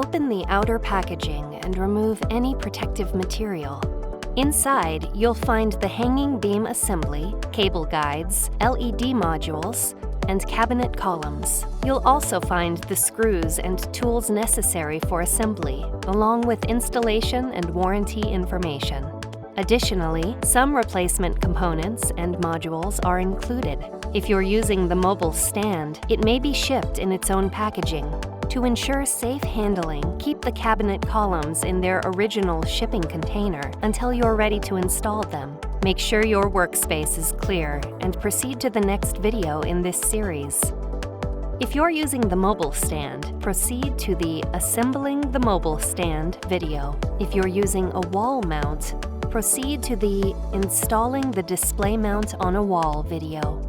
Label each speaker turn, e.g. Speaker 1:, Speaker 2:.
Speaker 1: Open the outer packaging and remove any protective material. Inside, you'll find the hanging beam assembly, cable guides, LED modules, and cabinet columns. You'll also find the screws and tools necessary for assembly, along with installation and warranty information. Additionally, some replacement components and modules are included. If you're using the mobile stand, it may be shipped in its own packaging. To ensure safe handling, keep the cabinet columns in their original shipping container until you're ready to install them. Make sure your workspace is clear and proceed to the next video in this series. If you're using the mobile stand, proceed to the Assembling the Mobile Stand video. If you're using a wall mount, proceed to the Installing the Display Mount on a Wall video.